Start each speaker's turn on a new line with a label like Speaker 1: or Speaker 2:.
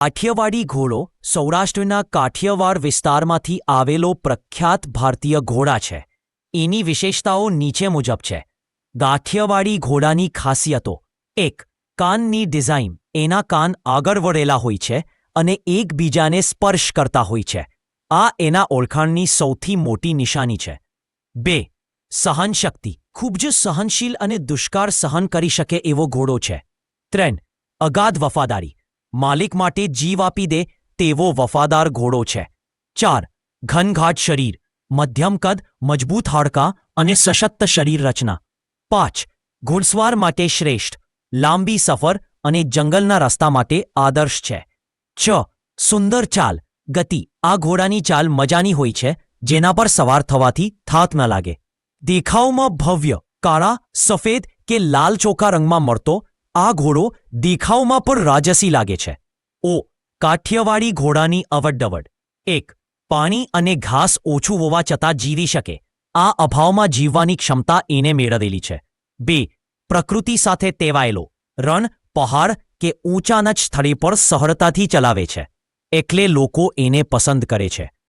Speaker 1: કાઠિયાવાડી ઘોડો સૌરાષ્ટ્રના કાઠિયાવાડ વિસ્તારમાંથી આવેલો પ્રખ્યાત ભારતીય ઘોડા છે. એની વિશેષતાઓ નીચે મુજબ છે. કાઠિયાવાડી ઘોડાની ખાસિયતો: 1. કાનની ડિઝાઇન. એના કાન આગળ વળેલા હોય છે અને એકબીજાને સ્પર્શ કરતા હોય છે. આ એના ઓળખાણની સૌથી મોટી નિશાની છે. 2. સહનશક્તિ. ખૂબ જ સહનશીલ અને દુષ્કાળ સહન કરી શકે એવો ઘોડો છે. 3. અગાધ વફાદારી. માલિક માટે જીવ આપી દે તેવો વફાદાર ઘોડો છે. 4. ઘનઘાટ શરીર. મધ્યમ કદ, મજબૂત હાડકાં અને સશક્ત શરીર રચના. 5. ઘોડસવાર માટે શ્રેષ્ઠ. લાંબી સફર અને જંગલના રસ્તા માટે આદર્શ છે. 6. સુંદર ચાલ, ગતિ. આ ઘોડાની ચાલ મજાની હોય છે, જેના પર સવાર થવાથી થાક ન લાગે. દેખાવમાં ભવ્ય. કાળા, સફેદ કે લાલ ચોખા રંગમાં મળતો આ ઘોડો દેખાવમાં પણ રાજસી લાગે છે. કાઠિયાવાડી ઘોડાની અવડદવડ. 1. પાણી અને ઘાસ ઓછું હોવા છતાં જીવી શકે. આ અભાવમાં જીવવાની ક્ષમતા એને મેળવેલી છે. 2. પ્રકૃતિ સાથે ટેવાયેલો. રણ, પહાડ કે ઊંચાનચ સ્થળે પર સરળતાથી ચલાવે છે, એટલે લોકો એને પસંદ કરે છે.